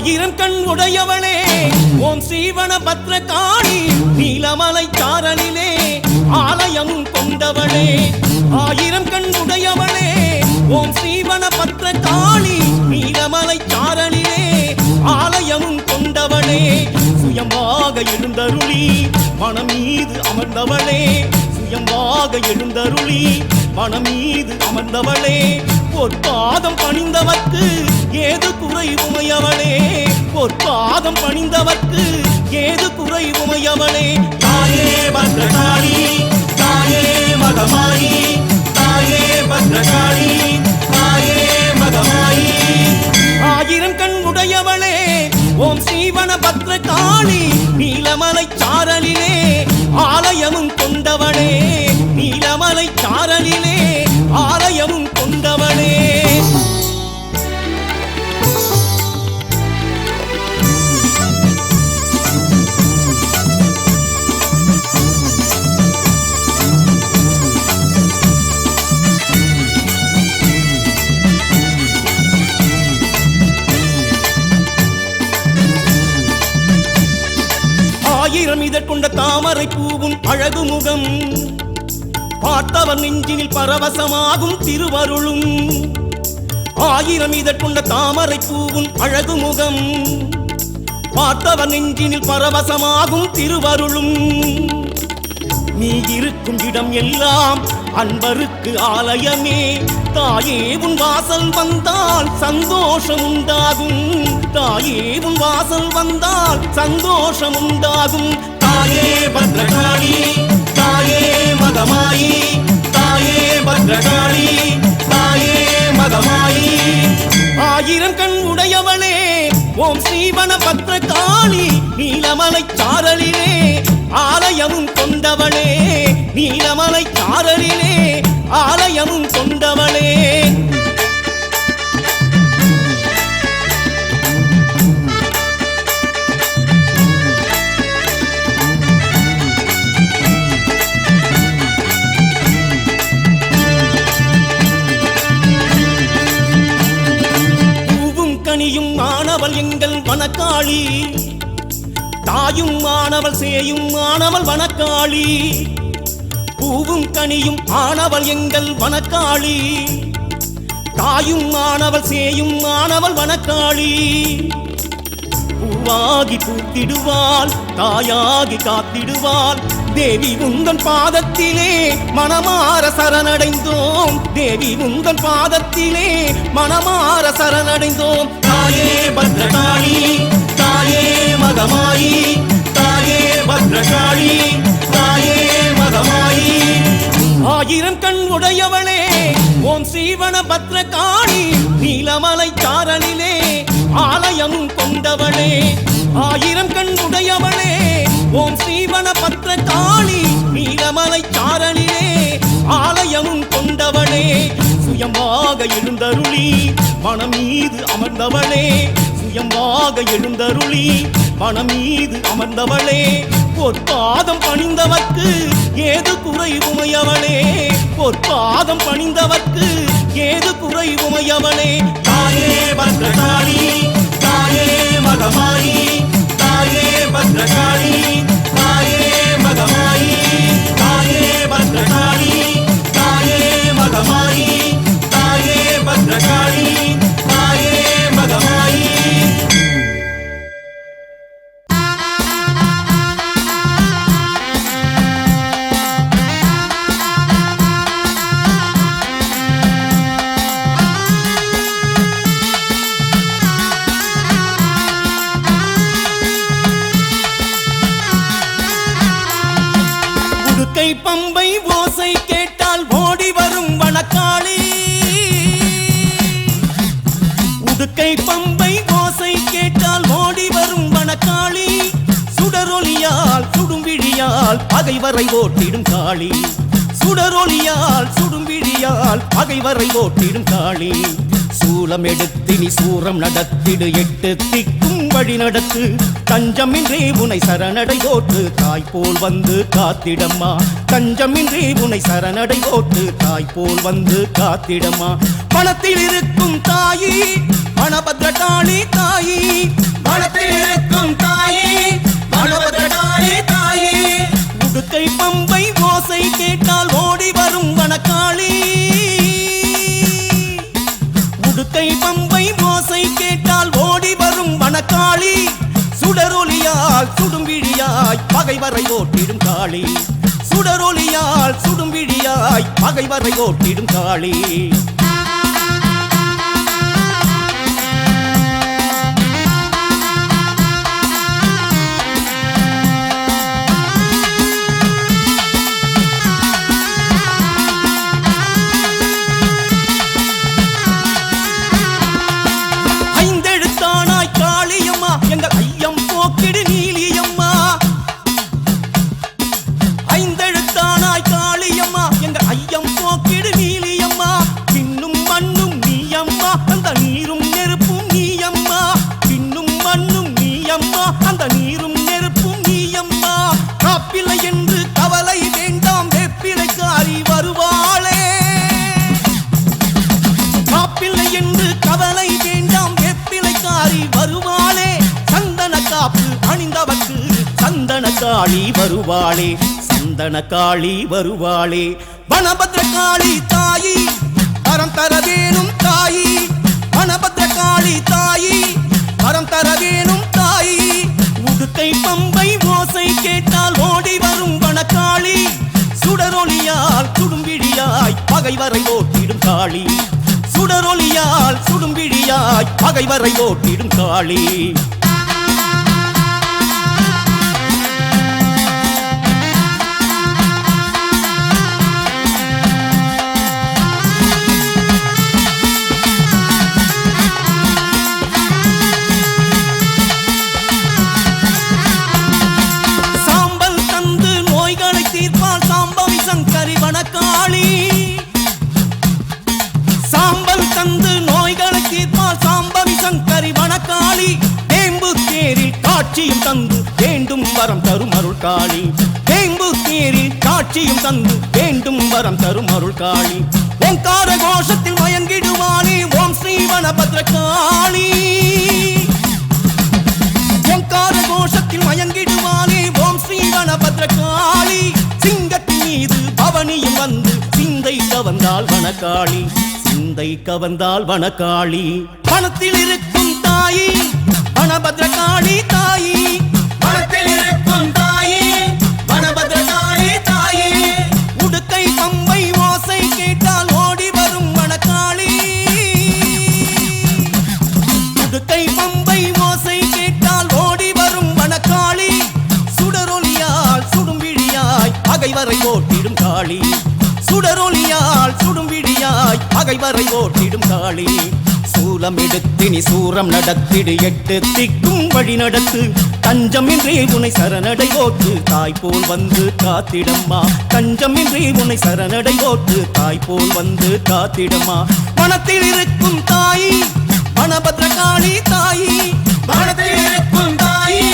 ஆயிரம் கண் உடையவளே ஓம் ஸ்ரீவன பத்ரகாளி நீலமலை சாரலிலே ஆலயமும் கொண்டவளே ஆயிரம் கண் உடையவளே ஓம் ஸ்ரீவன பத்ரகாளி நீலமலை சாரலிலே ஆலயமும் கொண்டவளே சுயமாக எழுந்தருளி மனம் மீது அமர்ந்தவளே சுயமாக எழுந்தருளி மனம் மீது அமர்ந்தவளே பொற்பாதம் பணிந்தவர்க்கு ஏது குறை உமையவளே பொற்பாதம் பணிந்தவர்க்கு ஏது குறை உமையவளே தாயே பத்ரகாளி தாயே மகமாயி தாயே பத்ரகாளி தாயே மகமாயி ஆயிரம் கண் உடையவளே ஓம் ஸ்ரீவன பத்ரகாளி நீலமலை சாரலிலே ஆலயமும் கொண்டவளே நீலமலை சாரலிலே ஆலயமும் கொண்டவளே ஆயிரம் இதழ் கொண்ட தாமரை பூவும் அழகு முகம் பார்த்தவர் நெஞ்சினில் பரவசமாகும் திருவருளும் ஆயிரம் இதழ் கொண்ட தாமரை பூவும் அழகு முகம் பார்த்தவர் நெஞ்சினில் பரவசமாகும் திருவருளும் நீ இருக்கும் இடம் எல்லாம் அன்பருக்கு ஆலயமே தாயே உன் வாசல் வந்தால் சந்தோஷம் உண்டாகும் தாயே உன் வாசல் வந்தால் சந்தோஷம் உண்டாகும் தாயே பத்ரகாளி தாயே மகமாயி தாயே பத்ரகாளி தாயே மகமாயி ஆயிரம் கண் உடையவளே ஓம் ஸ்ரீவன பத்ரகாளி நீலமலை சாரலிலே ஆலயமும் கொண்டவளே நீலமலை சாரலிலே ஆலயமும் கொண்டவளே பூவும் கனியும் மாணவள் எங்கள் வனக்காளி தாயும் மாணவள் சேயும் மாணவள் வனக்காளி பூவும் கனியும் ஆனவள் எங்கள் வனக்காளி தாயும் மாணவள் சேயும் மாணவள் வனக்காளி பூவாகி பூத்திடுவாள் தாயாகி காத்திடுவாள் தேவி உந்தன் பாதத்திலே மனமார சரணடைந்தோம் தேவி உந்தன் பாதத்திலே மனமார சரணடைந்தோம் தாயே பத்ரகாளி தாயே மகமாயி தாயே பத்ரகாளி தாயே மகமாயி ஆயிரம் கண் உடையவளே ஓம் ஸ்ரீவன பத்ரகாளி நீலமலை சாரலிலே ஆலயமும் கொண்டவளே ஆயிரம் கண் உடையவளே ஓம் ஸ்ரீவன பத்ரகாளி நீலமலை சாரலிலே ஆலயமும் கொண்டவளே சுயமாக எழுந்தருளி மனம் மீது அமர்ந்தவளே சுயமாக எழுந்தருளி மனம் மீது அமர்ந்தவளே பொற்பாதம் பணிந்தவர்க்கு ஏது குறை உமையவளே பொற்பாதம் பணிந்தவர்க்கு ஏது குறை உமையவளே தாயே பத்ரகாளி தாயே மகமாயி தாயே பத்ரகாளி தாயே மகமாயி தாயே பத்ரகாளி தாயே மகமாயி தாயே பத்ரகாளி தாயே மகமாயி பம்பை ஓசை கேட்டால் ஓடி வரும் வனக்காளி உடுக்கை பம்பை ஓசை கேட்டால் ஓடி வரும் வனக்காளி சுடரொலியால் சுடும்பிழியால் பகைவரை ஓட்டிடும் காளி சுடரொலியால் சுடும்பிழியால் பகைவரை ஓட்டிடும் காளி சூலம் எடுத்து நீ சூரம் நடத்திடு எட்டு திக்கும் வழி நடத்து தஞ்சமின்றி உனை சரணடை ஓட்டு தாய் போல் வந்து காத்திடம்மா தஞ்சமின்றி உனை சரணடை ஓட்டு தாய் போல் வந்து காத்திடம்மா பணத்தில் இருக்கும் தாயி வனபத்ரகாளி தாயி, பணத்தில் இருக்கும் தாயி வனபத்ரகாளி தாயி. உடுக்கை பம்பை ஓசை கேட்டால் ஓடி வரும் வனக்காளி, உடுக்கை பம்பை ஓசை கேட்டால் ஓடி வரும் வனக்காளி. சுடரொலியால் சுடும்பிழியாய் பகைவரை ஓட்டிடும் காளி, சுடரொலியால் சுடும்பிழியாய் பகைவரை ஓட்டிடும் காளி. ஐந்தெழுத்தானாய் காளியம்மா எங்கள் ஐயம் போக்கிடு நீலியம்மா, ஐந்தெழுத்தானாய் காளியம்மா எங்கள் ஐயம் போக்கிடு நீலியம்மா. பின்னும் மண்ணும் நீயம்மா அந்த நீரும் நெருப்பும் நீயம்மா, பின்னும் மண்ணும் நீயம்மா அந்த நீரும் நெருப்பும் நீயம்மா. காப்பில்லை என்று கவலை வேண்டாம் வேப்பிலைக்காரி வருவாளே, காப்பில்லை என்று கவலை வேண்டாம் வேப்பிலைக்காரி வருவாளே. சந்தன காப்பு அணிந்தவர்க்கு சந்தன காளி வருவாளே, சந்தன காளி வருவாளே. வனபத்ரகாளி தாயி வரம் தர வேணும் தாயி, வனபத்ரகாளி தாயி வரம் தர வேணும் தாயி. உடுக்கை பம்பை ஓசை கேட்டால் ஓடி வரும் வனக்காளி, சுடரொலியால் சுடும்பிழியாய் பகைவரை ஓட்டிடும் காளி, சுடரொலியால் சுடும்பிழியாய் பகைவரை ஓட்டிடும் காளி. சாம்பல் தந்து நோய்களை தீர்ப்பால் சாம்பவி சங்கரி வனக்காளி, சாம்பல் தந்து நோய்களை தீர்ப்பால் சாம்பவி சங்கரி வனக்காளி. வேம்பு தேரில் காட்சியும் தந்து வேண்டும் வரம் தரும் அருள் காளி, வேம்பு தேரில் காட்சியும் தந்து வேண்டும் வரம் தரும் அருள் காளி. ஓங்கார கோஷத்தில் மயங்கிடுவாளே ஓம் ஸ்ரீ வனபத்ரகாளி, ஓங்கார கோஷத்தில் மயங்கிடுவாளே ஓம் ஸ்ரீ வனபத்ரகாளி. சிங்கத்தின் மீது பவனியும் வந்து சிந்தை கவர்ந்தாள் வனக்காளி, சிந்தை கவர்ந்தாள் வனக்காளி. பணத்தில் இருக்கும் தாயி வனபத்ரகாளி தாயி, பணத்தில் இருக்கும் தாயி வனபத்ரகாளி தாயி. உடுக்கை பம்பை ஓசை கேட்டால் ஓடி வரும் வனக்காளி, உடுக்கை பம்பை ஓசை கேட்டால் ஓடி வரும் வனக்காளி. சுடரொலியால் சுடும்பிழியாய் பகைவரை ஓட்டிடும் காளி, சுடரொலியால் சுடும்பிழியாய் பகைவரை ஓட்டிடும் காளி. சூலம் எடுத்தினி சூரம் நடத்திடு எட்டு திக்கும் வழி நடத்து, தஞ்சமின்றி உனை சரணடை ஓட்டு தாய் போல் வந்து காத்திடம்மா, தஞ்சமின்றி உனை சரணடை ஓட்டு தாய் போல் வந்து காத்திடம்மா. வனத்தில் இருக்கும் தாயி வனபத்ரகாளி தாயி, வனத்தில் இருக்கும் தாயி